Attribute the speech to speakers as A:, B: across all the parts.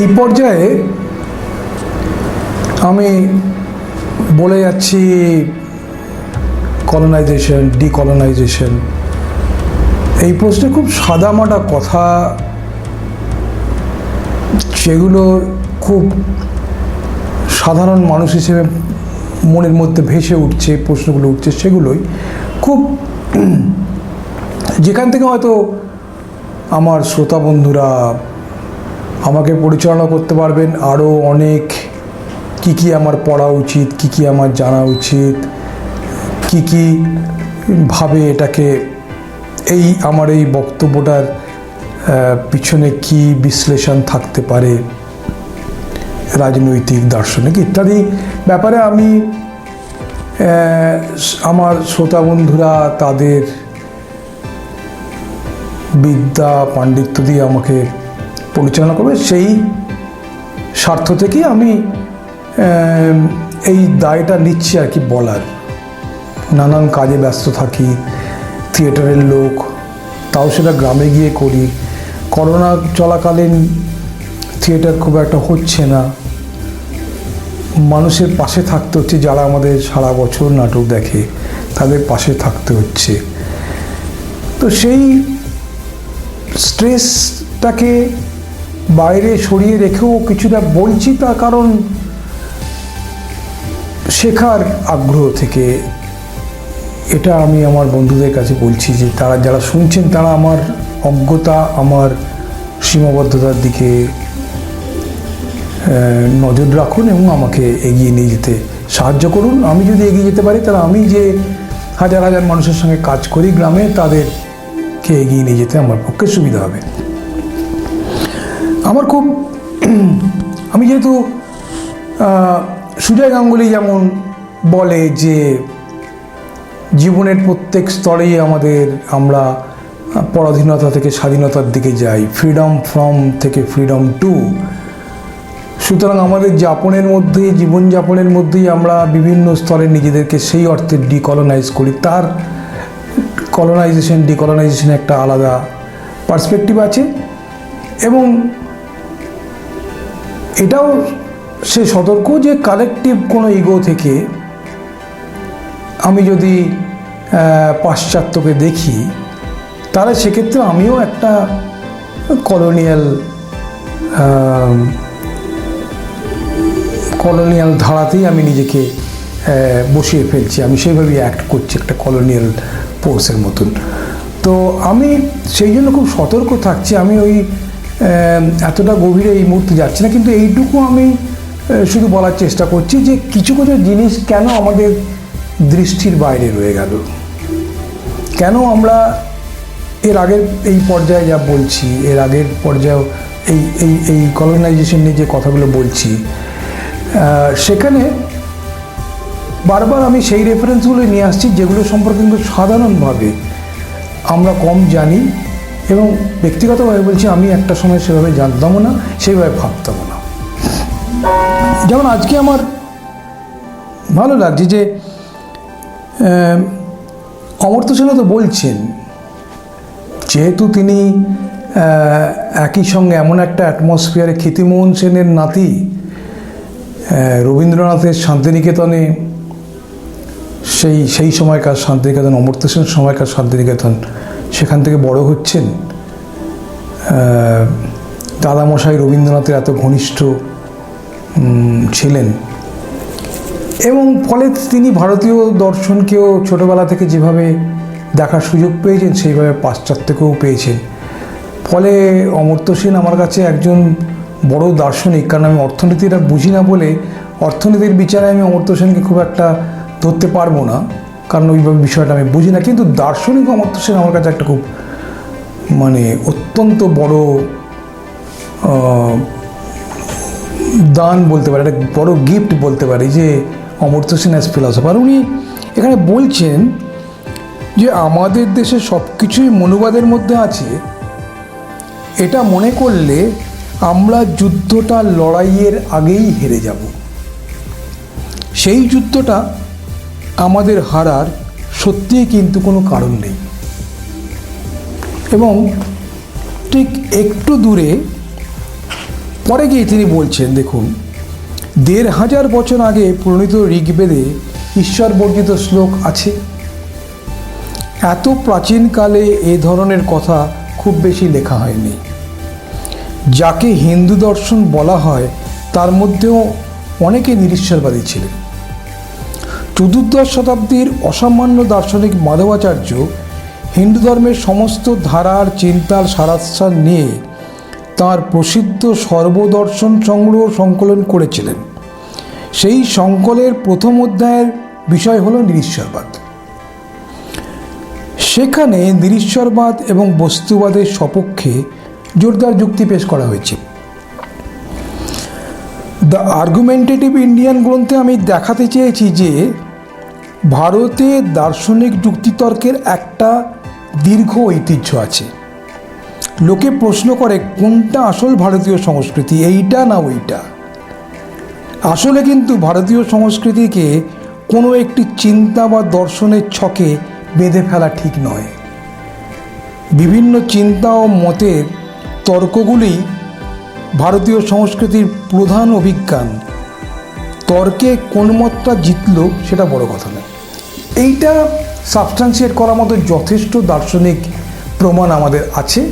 A: এই পর্যায়ে আমি বলে যাচ্ছি কলোনাইজেশন, ডিকলোনাইজেশন। এই প্রশ্নে খুব সাদামাটা কথা, যেগুলো খুব সাধারণ মানুষ হিসেবে মনের মধ্যে ভেসে উঠছে, প্রশ্নগুলো উঠছে, সেগুলোই খুব যেখান থেকে হয়তো আমার শ্রোতা বন্ধুরা আমাকে পরিচালনা করতে পারবেন আরও অনেক, কি আমার পড়া উচিত, কি আমার জানা উচিত, কি ভাবে এটাকে আমার এই বক্তব্যটার পিছনে কি বিশ্লেষণ থাকতে পারে, রাজনৈতিক, দার্শনিক ইত্যাদি ব্যাপারে আমি আমার শ্রোতা বন্ধুরা তাদের বিদ্যা পাণ্ডিত্য দিয়ে আমাকে পরিচালনা করবে, সেই স্বার্থ থেকেই আমি এই দায়টা নিচ্ছি আর কি বলার। নানান কাজে ব্যস্ত থাকি, থিয়েটারের লোক, তাও সেটা গ্রামে গিয়ে করি। করোনা চলাকালীন থিয়েটার খুব একটা হচ্ছে না, মানুষের পাশে থাকতে হচ্ছে, যারা আমাদের সারা বছর নাটক দেখে তাদের পাশে থাকতে হচ্ছে। তো সেই স্ট্রেসটাকে বাইরে সরিয়ে রেখেও কিছুটা বলছি, তার কারণ শেখার আগ্রহ থেকে। এটা আমি আমার বন্ধুদের কাছে বলছি যে তারা যারা শুনছেন তারা আমার অজ্ঞতা, আমার সীমাবদ্ধতার দিকে নজর রাখুন এবং আমাকে এগিয়ে নিয়ে যেতে সাহায্য করুন। আমি যদি এগিয়ে যেতে পারি তাহলে আমি যে হাজার হাজার মানুষের সঙ্গে কাজ করি গ্রামে, তাদেরকে এগিয়ে নিয়ে যেতে আমার পক্ষে সুবিধা হবে। আমার খুব আমি যেহেতু সুজয় গাঙ্গুলি যেমন বলে যে জীবনের প্রত্যেক স্তরেই আমরা পরাধীনতা থেকে স্বাধীনতার দিকে যাই, ফ্রিডম ফ্রম থেকে ফ্রিডম টু। সুতরাং আমাদের জীবনযাপনের মধ্যেই আমরা বিভিন্ন স্তরে নিজেদেরকে সেই অর্থে ডিকলোনাইজ করি। তার ডিকলোনাইজেশন একটা আলাদা পার্সপেক্টিভ আছে, এবং এটাও সে সতর্ক যে কালেকটিভ কোনো ইগো থেকে আমি যদি পাশ্চাত্যকে দেখি তাহলে সেক্ষেত্রে আমিও একটা কলোনিয়াল ধারাতেই আমি নিজেকে বসিয়ে ফেলছি। আমি সেইভাবেই অ্যাক্ট করছি একটা কলোনিয়াল ফোর্সের মতন। তো আমি সেই জন্য খুব সতর্ক থাকছি। আমি ওই এতটা গভীরে এই মুহূর্তে যাচ্ছি না, কিন্তু এইটুকু আমি শুধু বলার চেষ্টা করছি যে কিছু জিনিস কেন আমাদের দৃষ্টির বাইরে রয়ে গেল, কেন এর আগের এই পর্যায়ে যা বলছি, এর আগের পর্যায়ে এই কলোনাইজেশন নিয়ে যে কথাগুলো বলছি, সেখানে বারবার আমি সেই রেফারেন্সগুলো নিয়ে আসছি যেগুলো সম্পর্কে কিন্তু সাধারণভাবে আমরা কম জানি, এবং ব্যক্তিগতভাবে বলছি আমি একটা সময় সেভাবে জানতামও না, সেইভাবে ভাবতামও না। যেমন আজকে আমার ভালো লাগছে যে অমর্ত্য সেনও তো বলছেন, যেহেতু তিনি একই সঙ্গে এমন একটা অ্যাটমসফিয়ারে ক্ষিতিমোহন সেনের নাতি, রবীন্দ্রনাথের শান্তিনিকেতনে সেই সময়কার শান্তিনিকেতন, অমর্ত্য সেন সময়কার শান্তিনিকেতন, সেখান থেকে বড় হচ্ছেন। দাদামশাই রবীন্দ্রনাথের এত ঘনিষ্ঠ ছিলেন, এবং ফলে তিনি ভারতীয় দর্শনকেও ছোটোবেলা থেকে যেভাবে দেখার সুযোগ পেয়েছেন সেইভাবে পাশ্চাত্যকেও পেয়েছেন। ফলে অমর্ত্য সেন আমার কাছে একজন বড় দার্শনিক, কারণ আমি অর্থনীতিটা বুঝি না বলে অর্থনীতির বিচারে আমি অমর্ত্য সেনকে খুব একটা ধরতে পারবো না, কারণ ওইভাবে বিষয়টা আমি বুঝি না। কিন্তু দার্শনিক অমর্ত্য সেন আমার কাছে একটা খুব অত্যন্ত বড় দান বলতে পারি, একটা বড় গিফট বলতে পারি যে অমর্ত্য সেন অ্যাজ ফিলসফার। উনি এখানে বলছেন যে আমাদের দেশে সব কিছুই মনুবাদের মধ্যে আছে, এটা মনে করলে আমরা যুদ্ধটা লড়াইয়ের আগেই হেরে যাব। সেই যুদ্ধটা আমাদের হারার সত্যিই কিন্তু কোনো কারণ নেই। এবং ঠিক একটু দূরে পরে গিয়ে তিনি বলছেন, দেখুন, ১৫০০ বছর আগে প্রণীত ঋগ্বেদে ঈশ্বর বর্জিত শ্লোক আছে। এত প্রাচীনকালে এ ধরনের কথা খুব বেশি লেখা হয়নি। যাকে হিন্দু দর্শন বলা হয় তার মধ্যেও অনেকে নিরীশ্বরবাদী ছিলেন। চতুর্দশ শতাব্দীর অসামান্য দার্শনিক মাধবাচার্য হিন্দু ধর্মের সমস্ত ধারার চিন্তার সারাংশ নিয়ে তাঁর প্রসিদ্ধ সর্বদর্শন সংগ্রহ সংকলন করেছিলেন। সেই সংকলনের প্রথম অধ্যায়ের বিষয় হল নিরীশ্বরবাদ। সেখানে নিরীশ্বরবাদ এবং বস্তুবাদের সপক্ষে জোরদার যুক্তি পেশ করা হয়েছে। দ্য আর্গুমেন্টেটিভ ইন্ডিয়ান গ্রন্থে আমি দেখাতে চেয়েছি যে ভারতে দার্শনিক যুক্তিতর্কের একটা দীর্ঘ ঐতিহ্য আছে। লোকে প্রশ্ন করে কোনটা আসল ভারতীয় সংস্কৃতি, এইটা না ওইটা। আসলে কিন্তু ভারতীয় সংস্কৃতিকে কোনো একটি চিন্তা বা দর্শনের ছকে বেঁধে ফেলা ঠিক নয়। বিভিন্ন চিন্তা ও মতের তর্কগুলি ভারতীয় সংস্কৃতির প্রধান অভিজ্ঞান। তর্কে কোন মতটা জিতল সেটা বড় কথা নয়। এইটা সাবস্টান্সিয়েট করার মতো যথেষ্ট দার্শনিক প্রমাণ আমাদের আছে।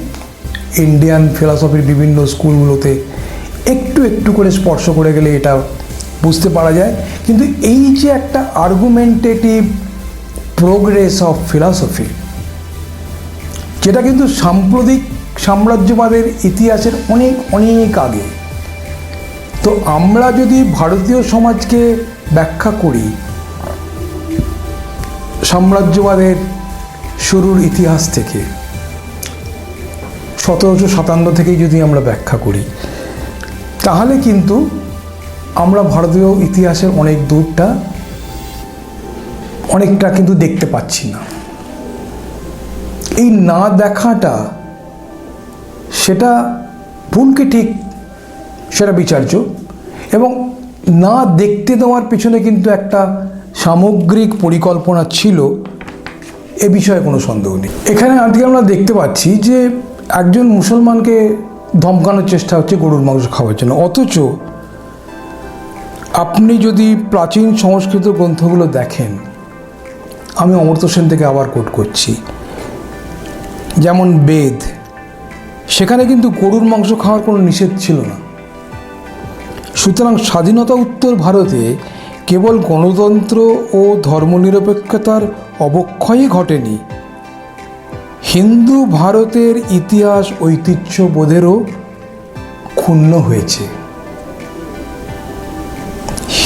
A: ইন্ডিয়ান ফিলসফির বিভিন্ন স্কুলগুলোতে একটু একটু করে স্পর্শ করে গেলে এটা বুঝতে পারা যায়। কিন্তু এই যে একটা আর্গুমেন্টেটিভ প্রোগ্রেস অফ ফিলসফি, যেটা কিন্তু সাম্প্রতিক সাম্রাজ্যবাদের ইতিহাসের অনেক অনেক আগে। তো আমরা যদি ভারতীয় সমাজকে ব্যাখ্যা করি সাম্রাজ্যবাদের শুরুর ইতিহাস থেকে, 1757 থেকেই যদি আমরা ব্যাখ্যা করি, তাহলে কিন্তু আমরা ভারতীয় ইতিহাসের অনেকটা কিন্তু দেখতে পাচ্ছি না। এই না দেখাটা, সেটা ভুল কি ঠিক সেটা বিচার্য, এবং না দেখতে দেওয়ার পেছনে কিন্তু একটা সামগ্রিক পরিকল্পনা ছিল, এ বিষয়ে কোনো সন্দেহ নেই। এখানে আজকে আমরা দেখতে পাচ্ছি যে একজন মুসলমানকে ধমকানোর চেষ্টা হচ্ছে গরুর মাংস খাওয়ার জন্য, অথচ আপনি যদি প্রাচীন সংস্কৃত গ্রন্থগুলো দেখেন, আমি অমর্ত্য সেন থেকে আবার কোট করছি, যেমন বেদ, সেখানে কিন্তু গরুর মাংস খাওয়ার কোনো নিষেধ ছিল না। সুতরাং স্বাধীনতা উত্তর ভারতে কেবল গণতন্ত্র ও ধর্মনিরপেক্ষতার অবক্ষয়ই ঘটেনি, হিন্দু ভারতের ইতিহাস ঐতিহ্যবোধেরও ক্ষুণ্ণ হয়েছে।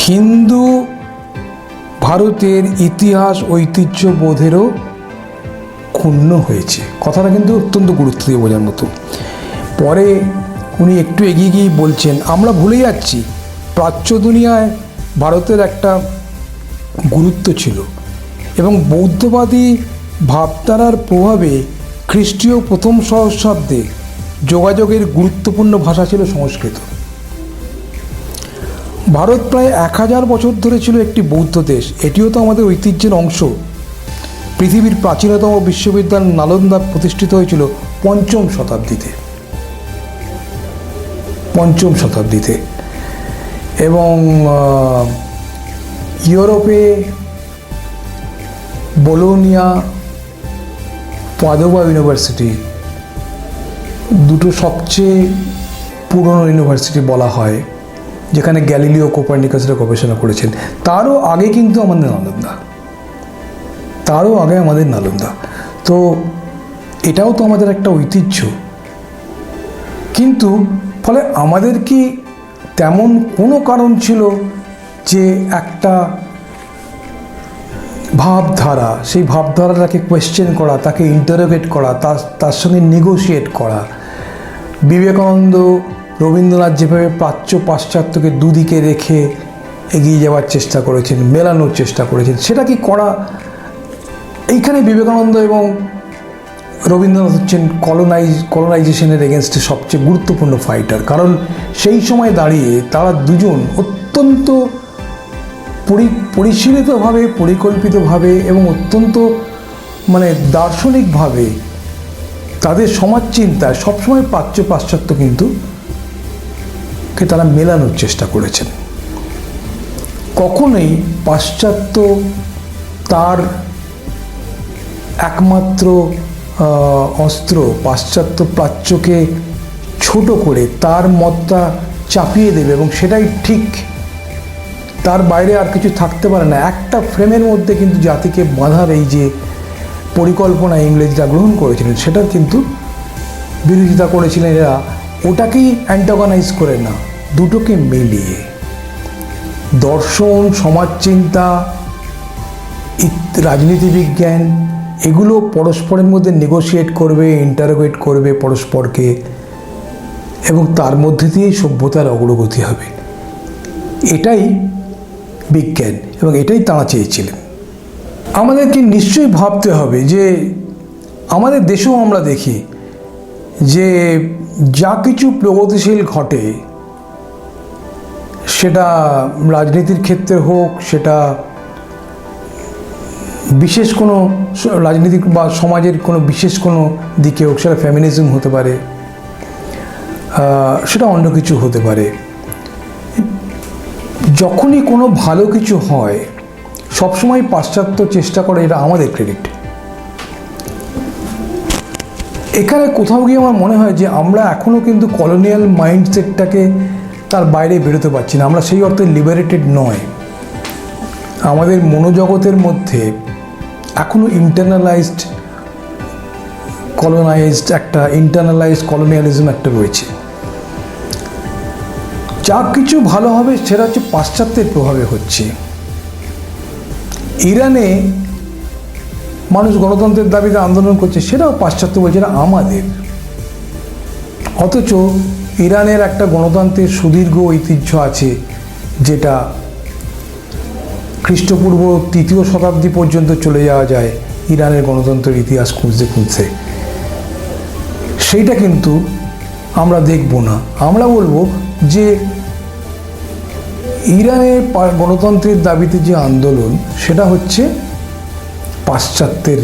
A: হিন্দু ভারতের ইতিহাস ঐতিহ্যবোধেরও ক্ষুণ্ণ হয়েছে। কথাটা কিন্তু অত্যন্ত গুরুত্ব দিয়ে বোঝার মতো। পরে উনি একটু এগিয়ে গিয়ে বলছেন, আমরা ভুলে যাচ্ছি প্রাচ্য দুনিয়ায় ভারতের একটা গুরুত্ব ছিল এবং বৌদ্ধবাদী ভাবধারার প্রভাবে খ্রিস্টীয় প্রথম সহস্রাব্দে যোগাযোগের গুরুত্বপূর্ণ ভাষা ছিল সংস্কৃত। ভারত প্রায় 1000 বছর ধরে ছিল একটি বৌদ্ধ দেশ। এটিও তো আমাদের ঐতিহ্যের অংশ। পৃথিবীর প্রাচীনতম বিশ্ববিদ্যালয় নালন্দা প্রতিষ্ঠিত হয়েছিল পঞ্চম শতাব্দীতে এবং ইউরোপে বোলোনিয়া, পাদোভা ইউনিভার্সিটি দুটো সবচেয়ে পুরনো ইউনিভার্সিটি বলা হয়, যেখানে গ্যালিলিও কোপার্নিকাসরা গবেষণা করেছেন। তারও আগে কিন্তু আমাদের নালন্দা। তো এটাও তো আমাদের একটা ঐতিহ্য। কিন্তু ফলে আমাদের কি তেমন কোনো কারণ ছিল যে একটা ভাবধারা, সেই ভাবধারাটাকে কোয়েশ্চেন করা, তাকে ইন্টারোগেট করা, তার সঙ্গে নেগোশিয়েট করা? বিবেকানন্দ, রবীন্দ্রনাথ যেভাবে প্রাচ্য পাশ্চাত্যকে দুদিকে রেখে এগিয়ে যাওয়ার চেষ্টা করেছেন, মেলানোর চেষ্টা করেছেন, সেটা কি করা? এইখানে বিবেকানন্দ এবং রবীন্দ্রনাথ হচ্ছেন কলোনাইজেশনের এগেনস্টে সবচেয়ে গুরুত্বপূর্ণ ফাইটার। কারণ সেই সময় দাঁড়িয়ে তারা দুজন অত্যন্ত পরিশীলিতভাবে, পরিকল্পিতভাবে এবং অত্যন্ত দার্শনিকভাবে তাদের সমাজ চিন্তায় সবসময় প্রাচ্য পাশ্চাত্য কিন্তু কে তারা মেলানোর চেষ্টা করেছেন। কখনোই পাশ্চাত্য তার একমাত্র অস্ত্র, পাশ্চাত্য প্রাচ্যকে ছোট করে তার মতটা চাপিয়ে দেবে এবং সেটাই ঠিক, তার বাইরে আর কিছু থাকতে পারে না, একটা ফ্রেমের মধ্যে কিন্তু জাতিকে বাঁধার এই যে পরিকল্পনা ইংরেজরা গ্রহণ করেছিলেন সেটার কিন্তু বিরোধিতা করেছিলেন এরা। ওটাকেই অ্যান্টাগনাইজ করে না, দুটোকে মিলিয়ে দর্শন, সমাজচিন্তা, রাজনীতি বিজ্ঞান এগুলো পরস্পরের মধ্যে নেগোশিয়েট করবে, ইন্টারোগেট করবে পরস্পরকে, এবং তার মধ্যে দিয়েই সভ্যতার অগ্রগতি হবে। এটাই বিজ্ঞান এবং এটাই তাঁরা চেয়েছিলেন। আমাদেরকে নিশ্চয়ই ভাবতে হবে যে আমাদের দেশেও আমরা দেখি যে যা কিছু প্রগতিশীল ঘটে, সেটা রাজনীতির ক্ষেত্রে হোক, সেটা বিশেষ কোনো রাজনীতিক বা সমাজের কোনো বিশেষ কোনো দিকে হোক, সেটা ফেমিনিজম হতে পারে, সেটা অন্য কিছু হতে পারে, যখনই কোনো ভালো কিছু হয় সবসময় পাশ্চাত্য চেষ্টা করে এটা আমাদের ক্রেডিট। এখানে কোথাও গিয়ে আমার মনে হয় যে আমরা এখনও কিন্তু কলোনিয়াল মাইন্ডসেটটাকে তার বাইরে বেরোতে পারছি না, আমরা সেই অর্থে লিবারেটেড নয়। আমাদের মনোজগতের মধ্যে এখনও ইন্টারনালাইজড কলোনিয়ালিজম একটা রয়েছে। যা কিছু ভালো হবে সেটা হচ্ছে পাশ্চাত্যের প্রভাবে হচ্ছে। ইরানে মানুষ গণতন্ত্রের দাবিতে আন্দোলন করছে, সেটাও পাশ্চাত্য বলছে না আমাদের। অথচ ইরানের একটা গণতন্ত্রের সুদীর্ঘ ঐতিহ্য আছে, যেটা খ্রিস্টপূর্ব 3য় শতাব্দী পর্যন্ত চলে যাওয়া যায় ইরানের গণতন্ত্রের ইতিহাস খুঁজতে খুঁজতে। সেইটা কিন্তু আমরা দেখব না। আমরা বলবো যে ইরানের গণতন্ত্রের দাবিতে যে আন্দোলন, সেটা হচ্ছে পাশ্চাত্যের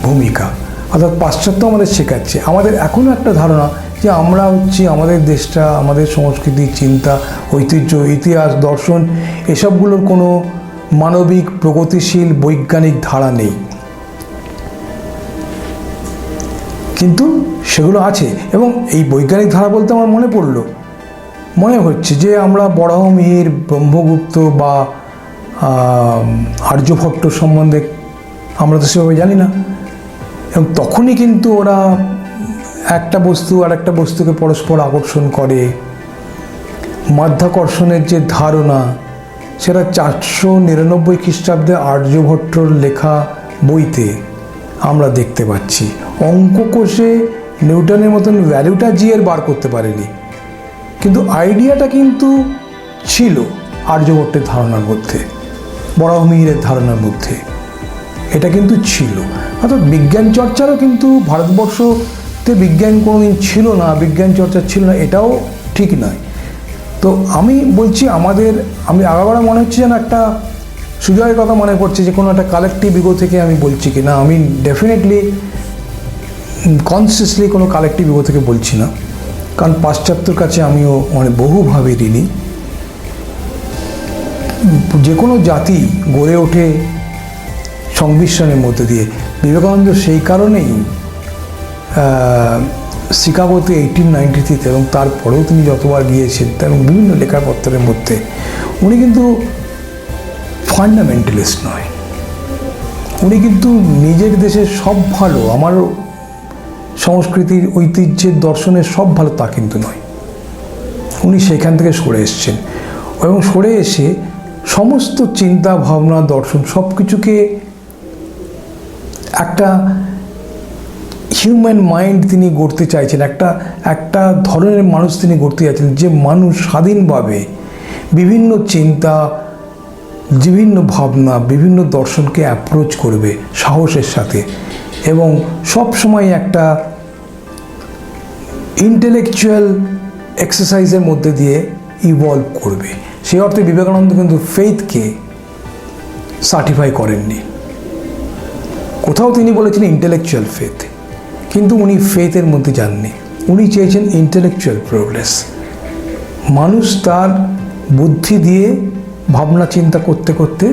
A: ভূমিকা, অর্থাৎ পাশ্চাত্য আমাদের শেখাচ্ছে। আমাদের এখনও একটা ধারণা যে আমরা হচ্ছি, আমাদের দেশটা, আমাদের সংস্কৃতি, চিন্তা, ঐতিহ্য, ইতিহাস, দর্শন এসবগুলোর কোনো মানবিক, প্রগতিশীল, বৈজ্ঞানিক ধারা নেই, কিন্তু সেগুলো আছে। এবং এই বৈজ্ঞানিক ধারা বলতে আমার মনে হচ্ছে যে আমরা বরাহমিহির, ব্রহ্মগুপ্ত বা আর্যভট্ট সম্বন্ধে আমরা তো সেভাবে জানি না, এবং তখনই কিন্তু ওরা একটা বস্তু আর একটা বস্তুকে পরস্পর আকর্ষণ করে। মাধ্যাকর্ষণের যে ধারণা, সেটা 499 খ্রিস্টাব্দে আর্যভট্টর লেখা বইতে আমরা দেখতে পাচ্ছি। অঙ্ক কোষে নিউটনের মতন ভ্যালুটা জিএর বার করতে পারেনি, কিন্তু আইডিয়াটা কিন্তু ছিল আর্যভট্টের ধারণার মধ্যে, বরাহমিহিরের ধারণার মধ্যে, এটা কিন্তু ছিল। অর্থাৎ বিজ্ঞান চর্চারও কিন্তু ভারতবর্ষতে বিজ্ঞান কোনোদিন ছিল না, বিজ্ঞান চর্চা ছিল না, এটাও ঠিক নয়। তো আমি বলছি আমি আগাগোড়া মনে হচ্ছে যেন একটা সুজয়ের কথা মনে পড়ছে যে কোনো একটা কালেকটিভ ইগো থেকে আমি বলছি কি না। আমি ডেফিনেটলি কনসিয়াসলি কোনো কালেকটিভ ইগো থেকে বলছি না, কারণ পাশ্চাত্যের কাছে আমিও বহুভাবে ঋণী। যে কোনো জাতি গড়ে ওঠে সংমিশ্রণের মধ্যে দিয়ে। বিবেকানন্দ সেই কারণেই শিকাগোতে 1893 এবং তারপরেও তিনি যতবার গিয়েছেন এবং বিভিন্ন লেখাপত্রের মধ্যে, উনি কিন্তু ফান্ডামেন্টালিস্ট নয়, উনি কিন্তু নিজের দেশের সব ভালো, আমার সংস্কৃতির, ঐতিহ্যের, দর্শনের সব ভালো তা কিন্তু নয়। উনি সেখান থেকে সরে এসছেন এবং সরে এসে সমস্ত চিন্তা, ভাবনা, দর্শন সব কিছুকে একটা হিউম্যান মাইন্ড তিনি গড়তে চাইছেন, একটা ধরনের মানুষ তিনি গড়তে চাইছেন, যে মানুষ স্বাধীনভাবে বিভিন্ন চিন্তা, বিভিন্ন ভাবনা, বিভিন্ন দর্শনকে অ্যাপ্রোচ করবে সাহসের সাথে, এবং সব সময় একটা ইন্টেলেকচুয়াল এক্সারসাইজের মধ্যে দিয়ে ইভলভ করবে। সেই অর্থে বিবেকানন্দ কিন্তু ফেইথকে সার্টিফাই করেননি। কোথাও তিনি বলেছেন ইন্টেলেকচুয়াল ফেথ, কিন্তু উনি ফেথের মধ্যে যাননি। উনি চেয়েছেন ইন্টেলেকচুয়াল প্রোগ্রেস, মানুষ তার বুদ্ধি দিয়ে ভাবনা চিন্তা করতে করতে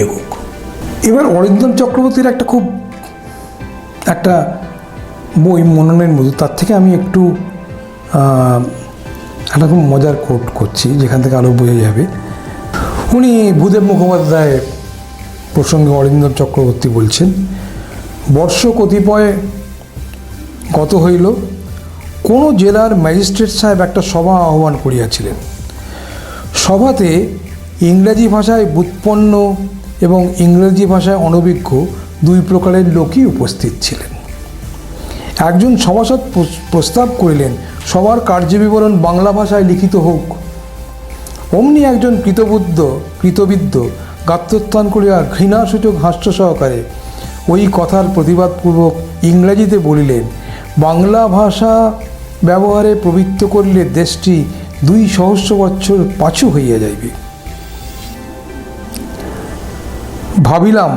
A: এগোক। এবার অরিন্দম চক্রবর্তীর একটা বই মননের মধু, তার থেকে আমি একটু একটা খুব মজার কোট করছি, যেখান থেকে আরও বোঝা যাবে। উনি ভূদেব মুখোপাধ্যায় প্রসঙ্গে অরিন্দম চক্রবর্তী বলছেন, বর্ষ কতিপয় গত হইল, কোনো জেলার ম্যাজিস্ট্রেট সাহেব একটা সভা আহ্বান করিয়াছিলেন। সভাতে ইংরেজি ভাষায় ব্যুৎপন্ন এবং ইংরেজি ভাষায় অনভিজ্ঞ দুই প্রকারের লোকই উপস্থিত ছিলেন। একজন সভাসদ প্রস্তাব করিলেন সবার কার্যবিবরণ বাংলা ভাষায় লিখিত হোক। অমনি একজন কৃতবিদ্য গাত্রোত্থান করিয়া ঘৃণাসূচক হাস্য সহকারে ওই কথার প্রতিবাদপূর্বক ইংরেজিতে বলিলেন, বাংলা ভাষা ব্যবহারে প্রবৃত্ত করিলে দেশটি 200 বৎসর পাছু হইয়া যাইবে। ভাবিলাম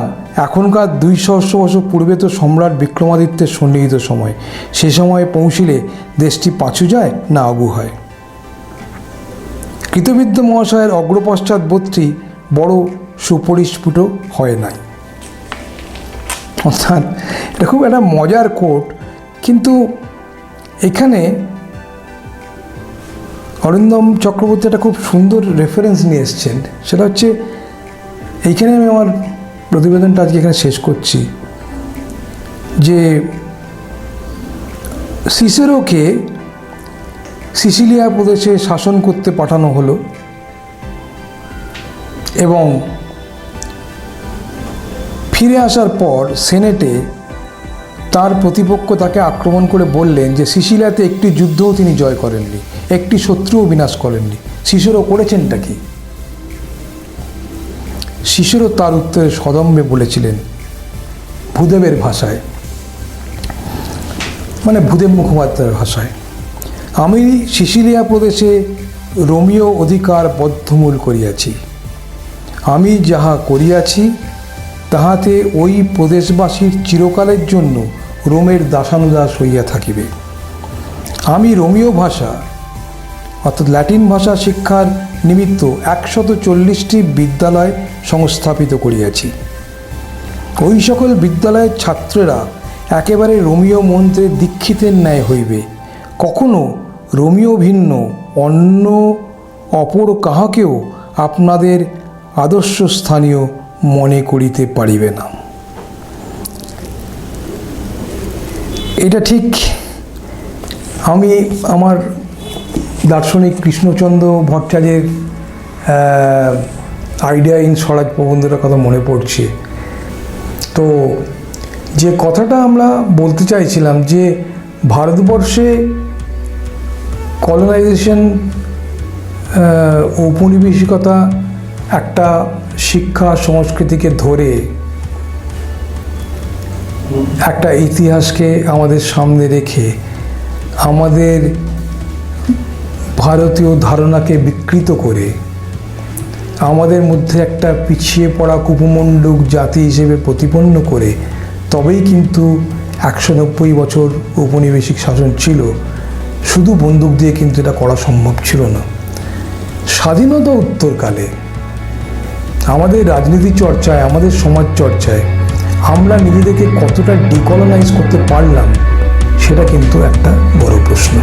A: এখনকার 200 বছর পূর্বে তো সম্রাট বিক্রমাদিত্যের সন্নিহিত সময়, সে সময়ে পৌঁছিলে দেশটি পাছু যায় না আগু হয়। কৃতবিদ্য মহাশয়ের অগ্রপশ্চাৎ বোধটি বড় সুপরিস্ফুট হয় নাই। অর্থাৎ এটা খুব একটা মজার কোট, কিন্তু এখানে অরিন্দম চক্রবর্তী একটা খুব সুন্দর রেফারেন্স নিয়ে এসছেন। সেটা হচ্ছে, এইখানে আমি আমার প্রতিবেদনটা আজকে এখানে শেষ করছি, যে সিসেরোকে সিসিলিয়া প্রদেশে শাসন করতে পাঠানো হলো এবং ফিরে আসার পর সেনেটে তার প্রতিপক্ষ তাকে আক্রমণ করে বললেন যে সিসিলিয়াতে একটি যুদ্ধও তিনি জয় করেননি, একটি শত্রুও বিনাশ করেননি, সিসেরো করেছেনটা কি? সিসেরো তার উত্তরে সদম্বে বলেছিলেন ভূদেবের ভাষায়, মানে ভূদেব মুখোপাধ্যায়ের ভাষায়, আমি সিসিলিয়া প্রদেশে রোমীয় অধিকার বদ্ধমূল করিয়াছি। আমি যাহা করিয়াছি তাহাতে ওই প্রদেশবাসীর চিরকালের জন্য রোমের দাসানুদাস হইয়া থাকিবে। আমি রোমীয় ভাষা অর্থাৎ ল্যাটিন ভাষা শিক্ষার নিমিত্ত 140টি বিদ্যালয় সংস্থাপিত করিয়াছি। ওই সকল বিদ্যালয়ের ছাত্রেরা একেবারে রোমীয় মন্ত্রে দীক্ষিতের ন্যায় হইবে, কখনো রোমীয় ভিন্ন অন্য অপর কাহাকেও আপনাদের আদর্শ স্থানীয় মনে করিতে পারিবে না। এটা ঠিক আমি আমার দার্শনিক কৃষ্ণচন্দ্র ভট্টাচার্যের আইডিয়া ইন স্বরাজ প্রবন্ধটার কথা মনে পড়ছে। তো যে কথাটা আমরা বলতে চাইছিলাম যে ভারতবর্ষে কলোনাইজেশন, ঔপনিবেশিকতা একটা শিক্ষা সংস্কৃতিকে ধরে একটা ইতিহাসকে আমাদের সামনে রেখে আমাদের ভারতীয় ধারণাকে বিকৃত করে আমাদের মধ্যে একটা পিছিয়ে পড়া কুপমণ্ডুক জাতি হিসেবে প্রতিপন্ন করে তবেই কিন্তু 190 বছর ঔপনিবেশিক শাসন ছিল। শুধু বন্দুক দিয়ে কিন্তু এটা করা সম্ভব ছিল না। স্বাধীনতা উত্তরকালে আমাদের রাজনীতি চর্চায়, আমাদের সমাজ চর্চায় আমরা নিজেদেরকে কতটা ডিকলোনাইজ করতে পারলাম, সেটা কিন্তু একটা বড় প্রশ্ন।